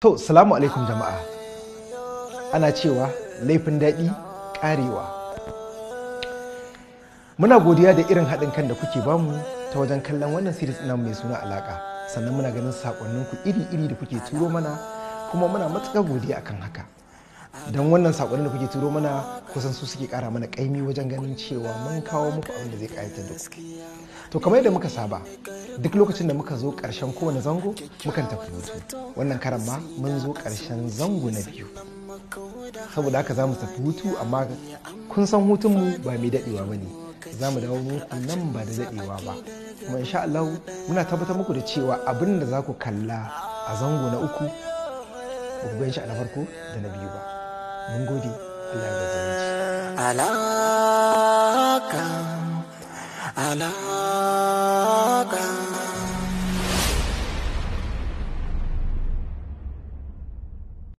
To, salamu alaikum jama'a. Ana cewa laifin daɗi ƙarewa. Muna godiya da irin haɗin kan da kuke bamu ta wajen kallon wannan series ɗin mai suna alaƙa. Sannan muna ganin saƙonninku iri-iri da kuke turo mana, kuma muna matuƙar godiya akan haka. Don wannan saƙonnin da kuke turo mana kusan su suke ƙara mana ƙaimi wajen ganin cewa mun kawo muku abin da zai ƙayatar da ku. To kamar yadda muka saba, duk lokacin da muka zo ƙarshen kowane zango mukan tafi hutu. Wannan karan ma mun zo ƙarshen zango na biyu. Saboda haka za mu tafi hutu, amma kun san hutunmu ba mai daɗewa ba ne. Za mu dawo muku nan ba da daɗewa ba. Kuma insha Allah muna tabbatar muku da cewa abin da za ku kalla a zango na uku ba ku gan shi a na farko da na biyu ba. Mun gode, Allah ya gaza. Alaka.